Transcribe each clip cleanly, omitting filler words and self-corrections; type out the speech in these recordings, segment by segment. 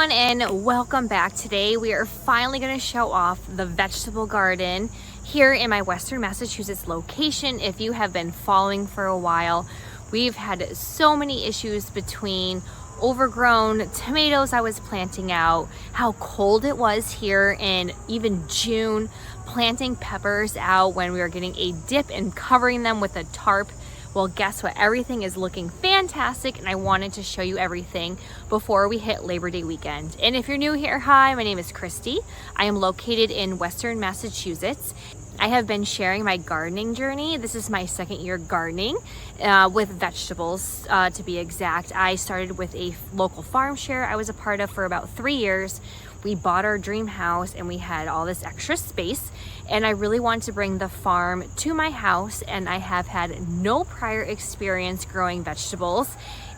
everyone, and welcome back. Today we are finally going to show off the vegetable garden here in my Western Massachusetts location. If you have been following for a while, we've had so many issues between overgrown tomatoes I was planting out, how cold it was here in even June, planting peppers out when we were getting a dip and covering them with a tarp. Well, guess what? Everything is looking fantastic, and I wanted to show you everything before we hit Labor Day weekend. And if you're new here, hi, my name is Kristy. I am located in Western Massachusetts. I have been sharing my gardening journey. This is my second year gardening with vegetables, to be exact. I started with a local farm share I was a part of for about 3 years. We bought our dream house and we had all this extra space, and I really wanted to bring the farm to my house, and I have had no prior experience growing vegetables.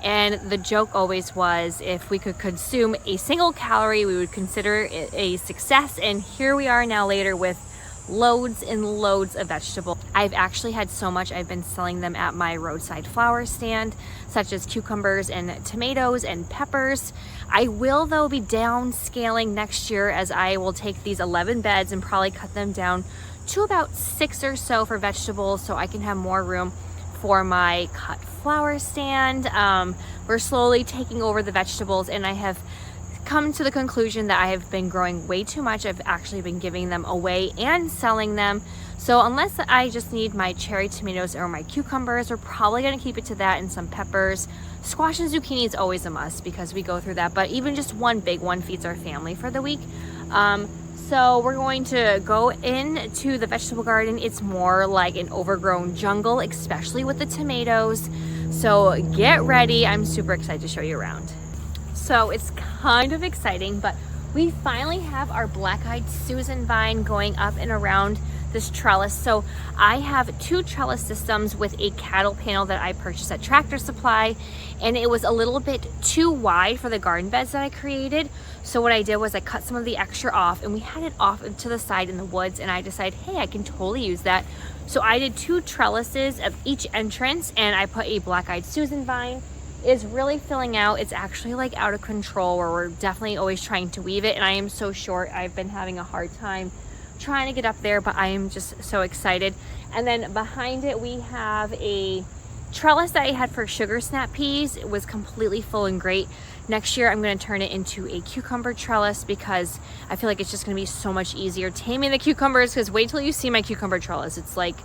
And the joke always was, if we could consume a single calorie, we would consider it a success. And here we are now later with loads and loads of vegetables. I've actually had so much, I've been selling them at my roadside flower stand, such as cucumbers and tomatoes and peppers. I will though be downscaling next year, as I will take these 11 beds and probably cut them down to about 6 or so for vegetables, so I can have more room for my cut flower stand. We're slowly taking over the vegetables, and I have come to the conclusion that I have been growing way too much. I've actually been giving them away and selling them. So unless I just need my cherry tomatoes or my cucumbers, we're probably going to keep it to that, and some peppers. Squash and zucchini is always a must because we go through that, but even just one big one feeds our family for the week. So we're going to go into the vegetable garden. It's more like an overgrown jungle, especially with the tomatoes. So get ready. I'm super excited to show you around. So it's kind of exciting, but we finally have our black-eyed Susan vine going up and around this trellis. So I have 2 trellis systems with a cattle panel that I purchased at Tractor Supply, and it was a little bit too wide for the garden beds that I created. So what I did was I cut some of the extra off, and we had it off to the side in the woods, and I decided, hey, I can totally use that. So I did 2 trellises of each entrance, and I put a black-eyed Susan vine. Is really filling out. It's actually like out of control, where we're definitely always trying to weave it, and I am so short. I've been having a hard time trying to get up there, but I am just so excited. And then behind it we have a trellis that I had for sugar snap peas. It was completely full and great. Next year I'm going to turn it into a cucumber trellis, because I feel like it's just going to be so much easier taming the cucumbers, because wait till you see my cucumber trellis. It's like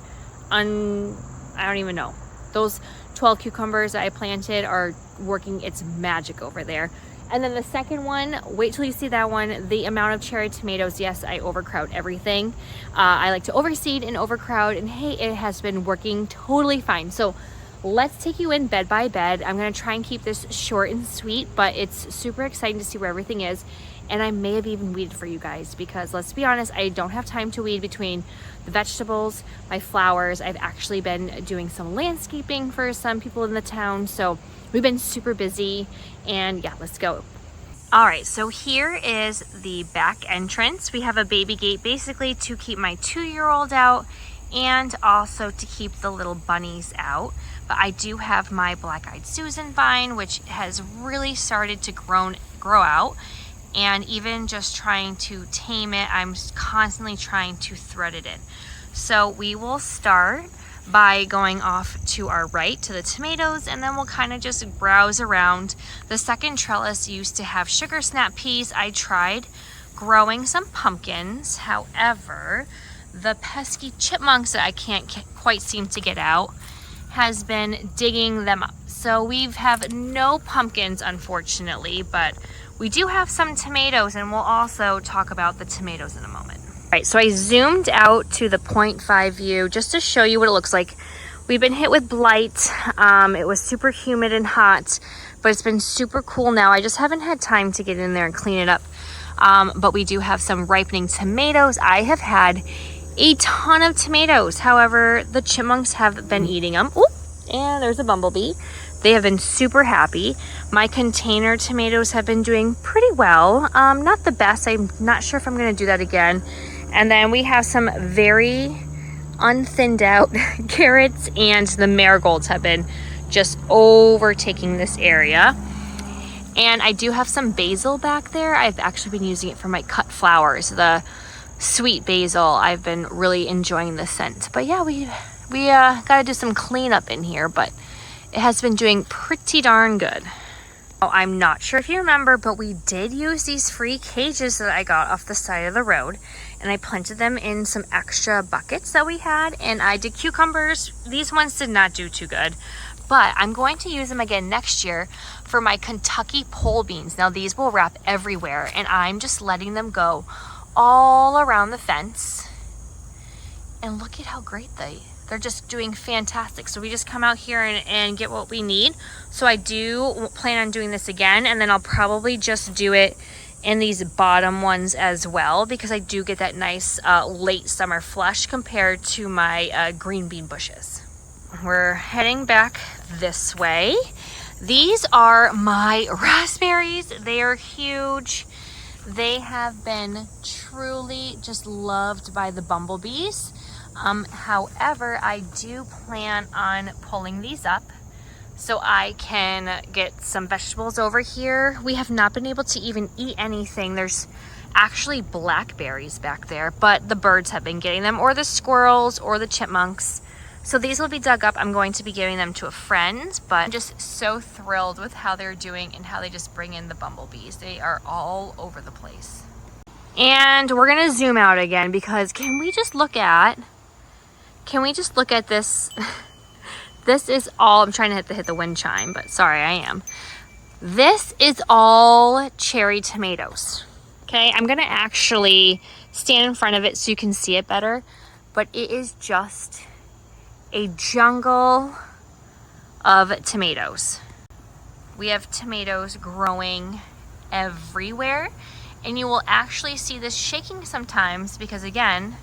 I don't even know. Those 12 cucumbers that I planted are working its magic over there. And then the second one, wait till you see that one. The amount of cherry tomatoes, yes, I overcrowd everything. I like to overseed and overcrowd, and hey, it has been working totally fine. So let's take you in bed by bed. I'm gonna try and keep this short and sweet, but it's super exciting to see where everything is. And I may have even weeded for you guys, because let's be honest, I don't have time to weed between the vegetables, my flowers. I've actually been doing some landscaping for some people in the town, so we've been super busy. And yeah, let's go. All right, so here is the back entrance. We have a baby gate basically to keep my 2-year-old out, and also to keep the little bunnies out. But I do have my black-eyed Susan vine, which has really started to grow out. And even just trying to tame it, I'm constantly trying to thread it in. So we will start by going off to our right to the tomatoes, and then we'll kind of just browse around. The second trellis used to have sugar snap peas. I tried growing some pumpkins. However, the pesky chipmunks that I can't quite seem to get out has been digging them up. So we have no pumpkins, unfortunately, but we do have some tomatoes, and we'll also talk about the tomatoes in a moment. All right, so I zoomed out to the 0.5 view just to show you what it looks like. We've been hit with blight. It was super humid and hot, but it's been super cool now. I just haven't had time to get in there and clean it up. But we do have some ripening tomatoes. I have had a ton of tomatoes. However, the chipmunks have been eating them. Oop, and there's a bumblebee. They have been super happy. My container tomatoes have been doing pretty well. Not the best. I'm not sure if I'm going to do that again. And then we have some very unthinned out carrots, and the marigolds have been just overtaking this area. And I do have some basil back there. I've actually been using it for my cut flowers, the sweet basil. I've been really enjoying the scent. But yeah, we got to do some cleanup in here, but it has been doing pretty darn good. Oh, I'm not sure if you remember, but we did use these free cages that I got off the side of the road, and I planted them in some extra buckets that we had, and I did cucumbers. These ones did not do too good, but I'm going to use them again next year for my Kentucky pole beans. Now these will wrap everywhere, and I'm just letting them go all around the fence. And look at how great they're just doing fantastic. So we just come out here and get what we need. So I do plan on doing this again, and then I'll probably just do it in these bottom ones as well, because I do get that nice late summer flush compared to my green bean bushes. We're heading back this way. These are my raspberries. They are huge. They have been truly just loved by the bumblebees. However, I do plan on pulling these up so I can get some vegetables over here. We have not been able to even eat anything. There's actually blackberries back there, but the birds have been getting them, or the squirrels or the chipmunks. So these will be dug up. I'm going to be giving them to a friend, but I'm just so thrilled with how they're doing and how they just bring in the bumblebees. They are all over the place. And we're gonna zoom out again, because can we just look at this? This is all, I'm trying to hit the wind chime, but sorry, I am. This is all cherry tomatoes. Okay, I'm gonna actually stand in front of it so you can see it better, but it is just a jungle of tomatoes. We have tomatoes growing everywhere, and you will actually see this shaking sometimes because, again,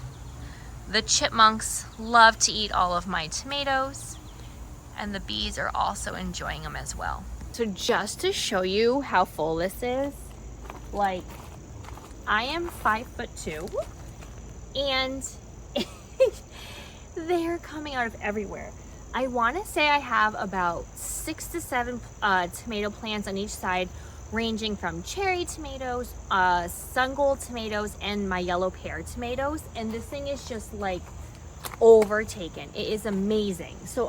the chipmunks love to eat all of my tomatoes, and the bees are also enjoying them as well. So just to show you how full this is, like, I am 5'2", and they're coming out of everywhere. I want to say I have about 6 to 7 tomato plants on each side, ranging from cherry tomatoes, sun gold tomatoes, and my yellow pear tomatoes. And this thing is just like overtaken. It is amazing. So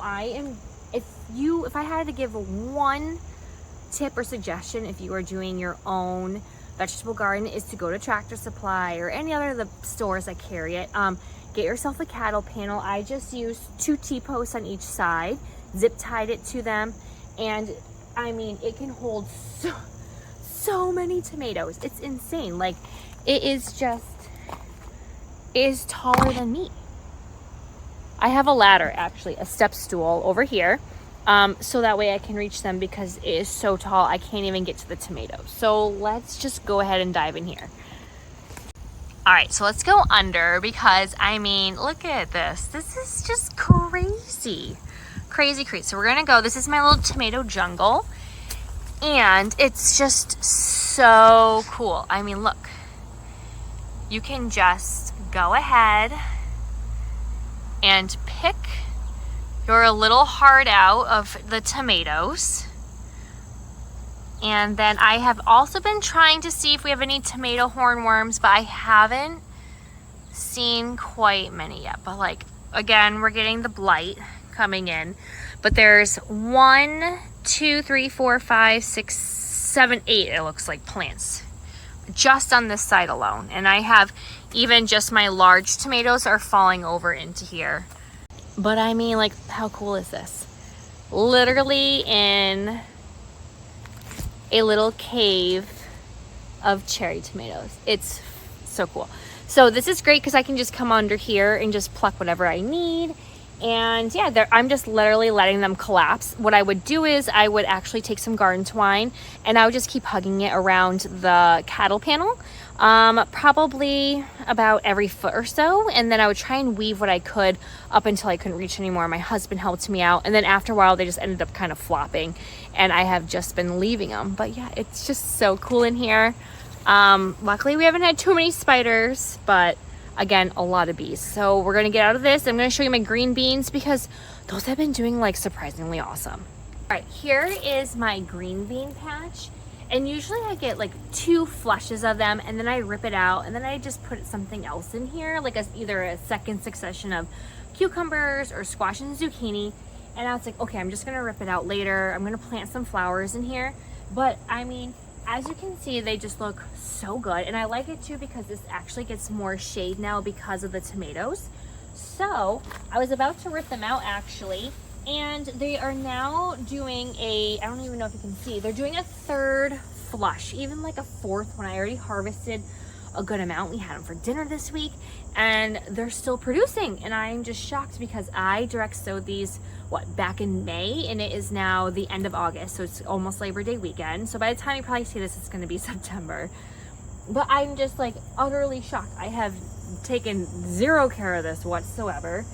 if I had to give one tip or suggestion, if you are doing your own vegetable garden, is to go to Tractor Supply or any other of the stores that carry it. Get yourself a cattle panel. I just used 2 T-posts on each side, zip tied it to them, and I mean, it can hold so many tomatoes. It's insane. Like, it is taller than me. I have a ladder, actually, a step stool over here, so that way I can reach them, because it is so tall I can't even get to the tomatoes. So let's just go ahead and dive in here. All right, so let's go under, because I mean, look at this. This is just crazy. Crazy. So we're gonna go, this is my little tomato jungle, and it's just so cool. I mean, look, you can just go ahead and pick your little heart out of the tomatoes. And then I have also been trying to see if we have any tomato hornworms, but I haven't seen quite many yet. But like, again, we're getting the blight coming in. But there's 1, 2, 3, 4, 5, 6, 7, 8, it looks like, plants just on this side alone. And I have even just my large tomatoes are falling over into here. But I mean, like, how cool is this? Literally in a little cave of cherry tomatoes. It's so cool. So this is great because I can just come under here and just pluck whatever I need. And yeah, I'm just literally letting them collapse. What I would do is I would actually take some garden twine and I would just keep hugging it around the cattle panel, probably about every foot or so. And then I would try and weave what I could up until I couldn't reach anymore. My husband helped me out. And then after a while, they just ended up kind of flopping. And I have just been leaving them. But yeah, it's just so cool in here. Luckily, we haven't had too many spiders, but again, a lot of bees. So we're gonna get out of this. I'm gonna show you my green beans because those have been doing like surprisingly awesome. All right, here is my green bean patch. And usually I get like 2 flushes of them, and then I rip it out, and then I just put something else in here, like either a second succession of cucumbers or squash and zucchini. And I was like, okay, I'm just gonna rip it out later. I'm gonna plant some flowers in here. But I mean, as you can see, they just look so good. And I like it too because this actually gets more shade now because of the tomatoes. So I was about to rip them out actually, and they are now doing I don't even know if you can see, they're doing a 3rd flush, even like a 4th one. I already harvested a good amount. We had them for dinner this week, and they're still producing, and I'm just shocked because I direct sowed these back in May, and it is now the end of August, so it's almost Labor Day weekend. So by the time you probably see this, it's going to be September. But I'm just like utterly shocked. I have taken 0 care of this whatsoever,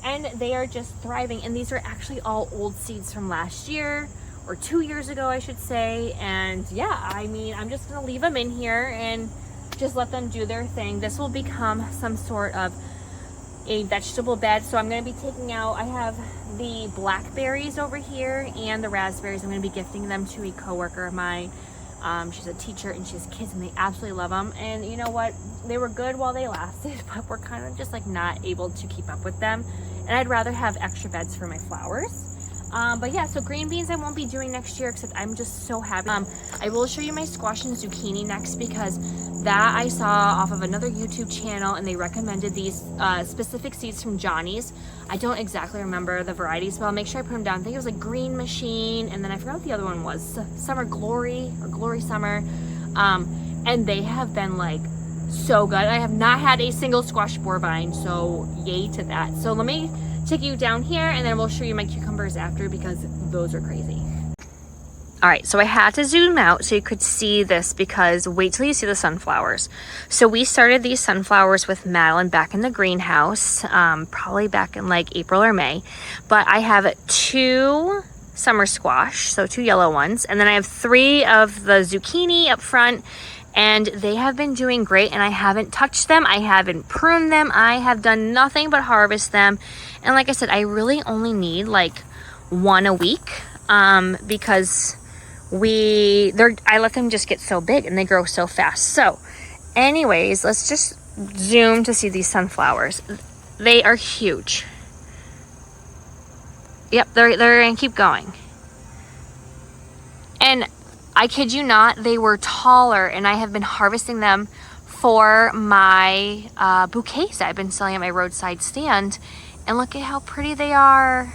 and they are just thriving. And these are actually all old seeds from last year, or 2 years ago I should say. And yeah, I mean, I'm just gonna leave them in here and just let them do their thing. This will become some sort of a vegetable bed. So I'm going to be taking out, I have the blackberries over here and the raspberries. I'm going to be gifting them to a coworker of mine. She's a teacher and she has kids, and they absolutely love them. And you know what, they were good while they lasted, but we're kind of just like not able to keep up with them, and I'd rather have extra beds for my flowers. But yeah, so green beans I won't be doing next year, except I'm just so happy. I will show you my squash and zucchini next, because that I saw off of another YouTube channel, and they recommended these specific seeds from Johnny's. I don't exactly remember the varieties, but I'll make sure I put them down. I think it was like Green Machine, and then I forgot what the other one was, Summer Glory or Glory Summer. And they have been like so good. I have not had a single squash spore vine, so yay to that. So let me take you down here, and then we'll show you my cucumbers after, because those are crazy. All right, so I had to zoom out so you could see this, because wait till you see the sunflowers. So we started these sunflowers with Madeline back in the greenhouse, probably back in like April or May. But I have 2 summer squash, so 2 yellow ones, and then I have 3 of the zucchini up front, and they have been doing great, and I haven't touched them. I haven't pruned them. I have done nothing but harvest them. And like I said, I really only need like 1 a week, because I let them just get so big and they grow so fast. So anyways, let's just zoom to see these sunflowers. They are huge. Yep, they're gonna keep going. And I kid you not, they were taller, and I have been harvesting them for my bouquets I've been selling at my roadside stand. And look at how pretty they are.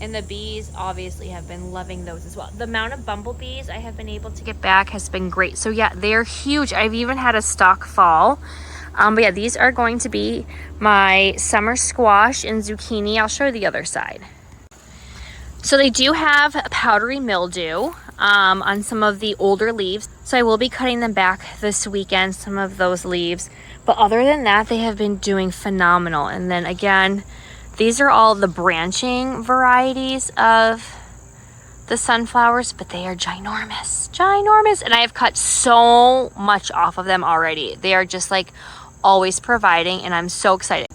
And the bees obviously have been loving those as well. The amount of bumblebees I have been able to get back has been great. So yeah, they're huge. I've even had a stalk fall. But yeah, these are going to be my summer squash and zucchini. I'll show you the other side. So they do have powdery mildew on some of the older leaves. So I will be cutting them back this weekend, some of those leaves. But other than that, they have been doing phenomenal. And then again, these are all the branching varieties of the sunflowers, but they are ginormous, ginormous. And I have cut so much off of them already. They are just like always providing, and I'm so excited.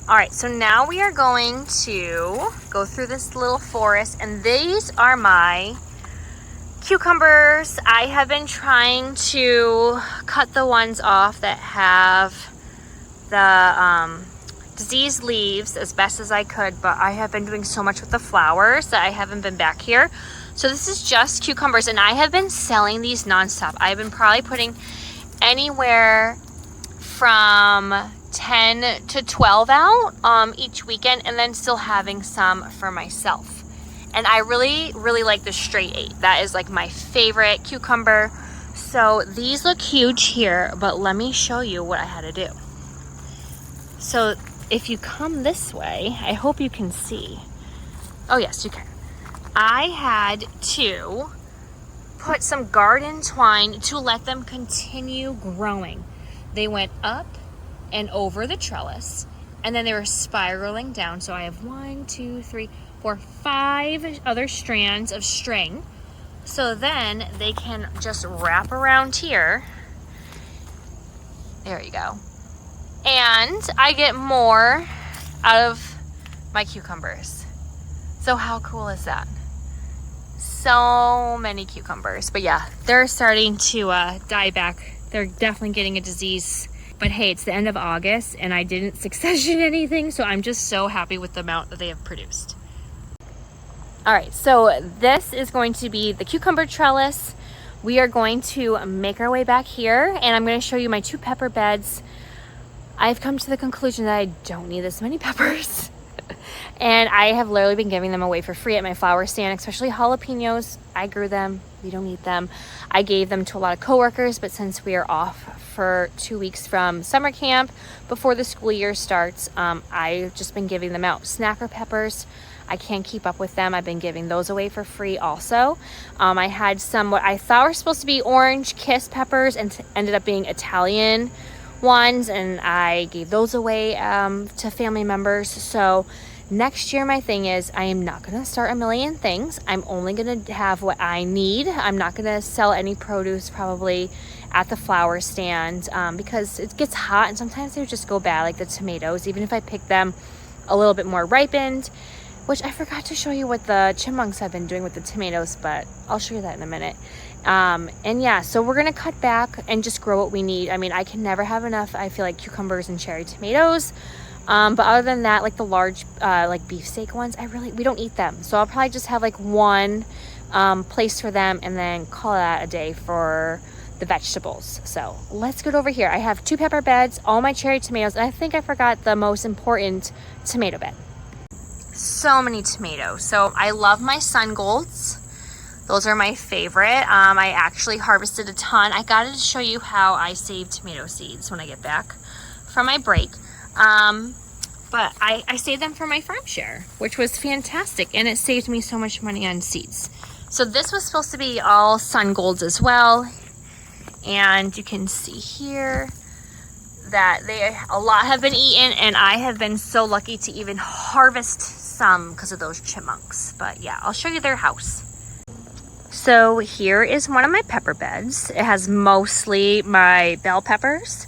All right, so now we are going to go through this little forest, and these are my cucumbers. I have been trying to cut the ones off that have the diseased leaves as best as I could, but I have been doing so much with the flowers that I haven't been back here. So this is just cucumbers, and I have been selling these nonstop. I've been probably putting anywhere from 10 to 12 out each weekend, and then still having some for myself. And I really, really like the straight 8. That is like my favorite cucumber. So these look huge here, but let me show you what I had to do. So if you come this way, I hope you can see. Oh yes, you can. I had to put some garden twine to let them continue growing. They went up and over the trellis, and then they were spiraling down. So I have 1, 2, 3, 4, 5 other strands of string. So then they can just wrap around here. There you go. And I get more out of my cucumbers. So how cool is that? So many cucumbers. But yeah, they're starting to die back. They're definitely getting a disease. But hey, it's the end of August and I didn't succession anything, so I'm just so happy with the amount that they have produced. All right, so this is going to be the cucumber trellis. We are going to make our way back here and I'm going to show you my 2 pepper beds. I've come to the conclusion that I don't need this many peppers. And I have literally been giving them away for free at my flower stand, especially jalapenos. I grew them, we don't eat them. I gave them to a lot of coworkers, but since we are off for 2 weeks from summer camp before the school year starts, I've just been giving them out. Snacker peppers, I can't keep up with them. I've been giving those away for free also. I had some what I thought were supposed to be orange kiss peppers and ended up being Italian ones, and I gave those away to family members. So next year, my thing is I am not going to start a million things. I'm only going to have what I need. I'm not going to sell any produce probably at the flower stand because it gets hot and sometimes they just go bad, like the tomatoes, even if I pick them a little bit more ripened, which I forgot to show you what the chipmunks have been doing with the tomatoes, but I'll show you that in a minute. And yeah, so we're going to cut back and just grow what we need. I mean, I can never have enough, I feel like, cucumbers and cherry tomatoes. But other than that, like the large like beefsteak ones, we don't eat them. So I'll probably just have like one place for them and then call that a day for the vegetables. So let's get over here. I have 2 pepper beds, all my cherry tomatoes, and I think I forgot the most important tomato bed. So many tomatoes. So I love my sun golds. Those are my favorite. I actually harvested a ton. I got to show you how I save tomato seeds when I get back from my break. But I saved them for my farm share, which was fantastic, and it saved me so much money on seeds. So this was supposed to be all sun golds as well, and you can see here that a lot have been eaten, and I have been so lucky to even harvest some because of those chipmunks. But yeah, I'll show you their house. So here is one of my pepper beds. It has mostly my bell peppers.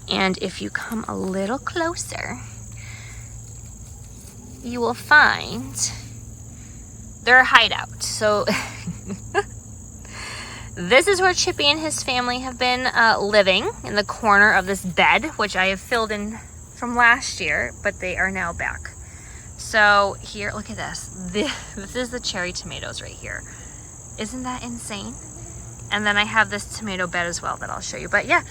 And if you come a little closer, you will find their hideout. So this is where Chippy and his family have been living, in the corner of this bed, which I have filled in from last year, but they are now back. So here, look at this. This is the cherry tomatoes right here. Isn't that insane? And then I have this tomato bed as well that I'll show you. But yeah.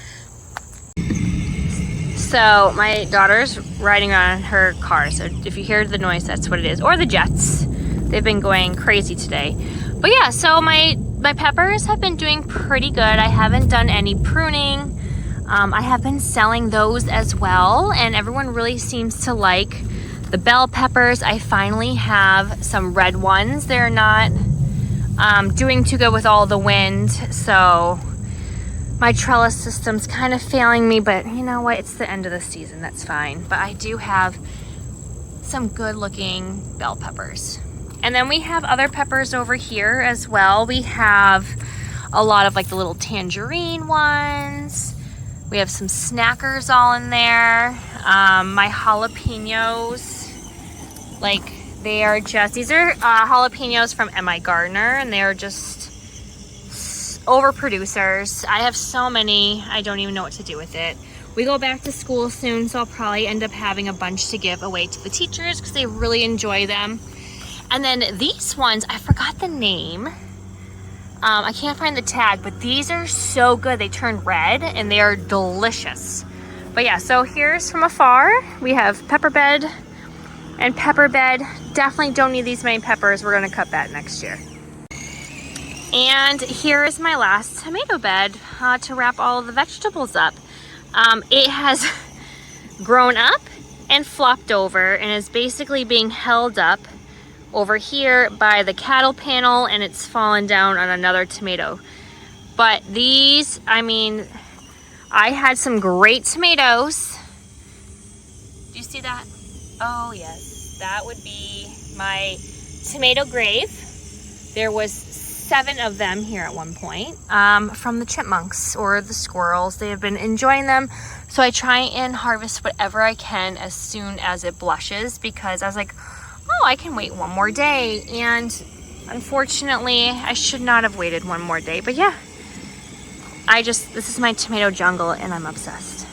So my daughter's riding on her car. So if you hear the noise, that's what it is. Or the jets. They've been going crazy today. But yeah, so my peppers have been doing pretty good. I haven't done any pruning. I have been selling those as well. And everyone really seems to like the bell peppers. I finally have some red ones. They're not doing too good with all the wind, so my trellis system's kind of failing me, but you know what, it's the end of the season, that's fine. But I do have some good looking bell peppers. And then we have other peppers over here as well. We have a lot of like the little tangerine ones. We have some snackers all in there. My jalapenos, like, they are just, these are jalapenos from M.I. Gardner, and they are just overproducers. I have so many, I don't even know what to do with it. We go back to school soon, so I'll probably end up having a bunch to give away to the teachers because they really enjoy them. And then these ones, I forgot the name. I can't find the tag, but these are so good. They turn red and they are delicious. But yeah, so here's from afar. We have pepper bed and pepper bed. Definitely don't need these many peppers. We're gonna cut that next year. And here is my last tomato bed to wrap all of the vegetables up. It has grown up and flopped over and is basically being held up over here by the cattle panel, and it's fallen down on another tomato. But these, I mean, I had some great tomatoes. Do you see that? Oh yes, that would be my tomato grave. There was 7 of them here at one point from the chipmunks or the squirrels. They have been enjoying them, so I try and harvest whatever I can as soon as it blushes, because I was like, oh, I can wait one more day. And Unfortunately, I should not have waited one more day, but yeah, this is my tomato jungle and I'm obsessed.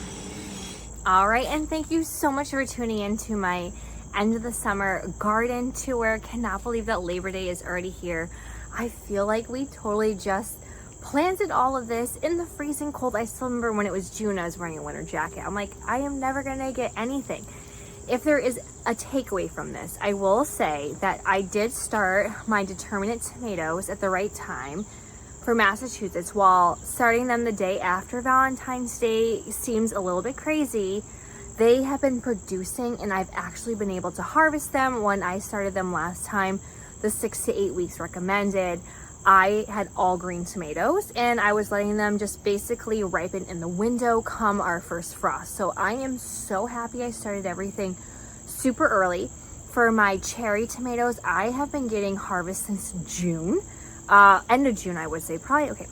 All right, and thank you so much for tuning in to my end of the summer garden tour. Cannot believe that Labor Day is already here. I feel like we totally just planted all of this in the freezing cold. I still remember when it was June, I was wearing a winter jacket. I'm like, I am never gonna get anything. If there is a takeaway from this, I will say that I did start my determinate tomatoes at the right time for Massachusetts. While starting them the day after Valentine's Day seems a little bit crazy, they have been producing and I've actually been able to harvest them. When I started them last time, the 6 to 8 weeks recommended, I had all green tomatoes and I was letting them just basically ripen in the window come our first frost. So I am so happy I started everything super early. For my cherry tomatoes, I have been getting harvest since June, end of June, I would say, probably, okay,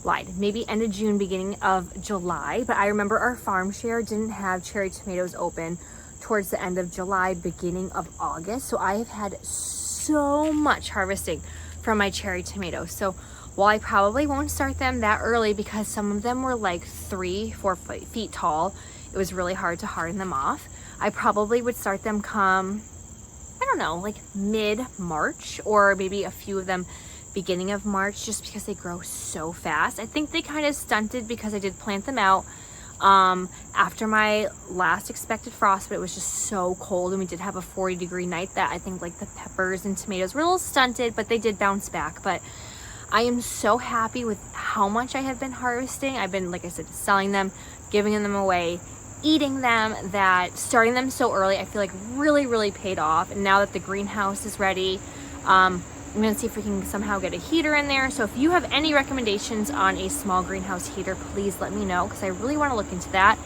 lied, maybe end of June, beginning of July. But I remember our farm share didn't have cherry tomatoes open towards the end of July, beginning of August. So I have had so much harvesting from my cherry tomatoes. So while I probably won't start them that early because some of them were like 3-4 feet tall, it was really hard to harden them off. I probably would start them come, I don't know, like mid-March, or maybe a few of them beginning of March, just because they grow so fast. I think they kind of stunted because I did plant them out after my last expected frost, but it was just so cold and we did have a 40-degree night that I think like the peppers and tomatoes were a little stunted, but they did bounce back. But I am so happy with how much I have been harvesting. I've been, like I said, selling them, giving them away, eating them, that starting them so early I feel like really paid off. And now that the greenhouse is ready, I'm gonna see if we can somehow get a heater in there. So if you have any recommendations on a small greenhouse heater, please let me know, because I really want to look into that.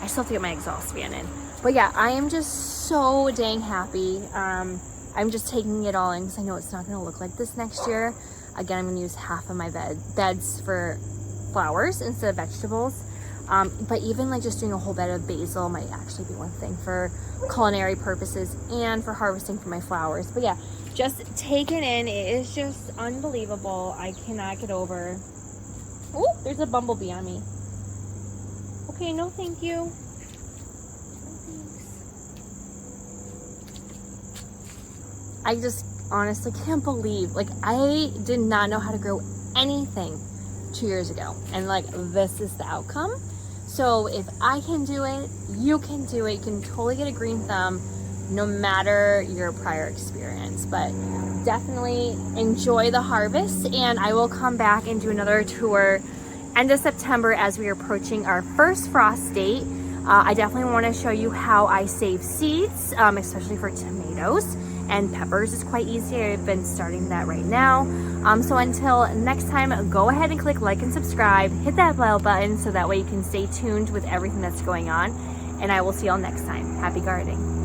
I still have to get my exhaust fan in. But yeah, I am just so dang happy. I'm just taking it all in because I know it's not gonna look like this next year. Again, I'm gonna use half of my beds for flowers instead of vegetables. But even like just doing a whole bed of basil might actually be one thing for culinary purposes and for harvesting for my flowers. But yeah, just take it in. It is just unbelievable. I cannot get over. Oh, there's a bumblebee on me. Okay, no thank you. No thanks. I just honestly can't believe, like, I did not know how to grow anything 2 years ago, and like this is the outcome. So if I can do it, you can do it. You can totally get a green thumb no matter your prior experience. But definitely enjoy the harvest, and I will come back and do another tour end of September as we are approaching our first frost date. I definitely want to show you how I save seeds, especially for tomatoes. And peppers is quite easy. I've been starting that right now. So until next time, go ahead and click like and subscribe. Hit that bell button so that way you can stay tuned with everything that's going on. And I will see y'all next time. Happy gardening.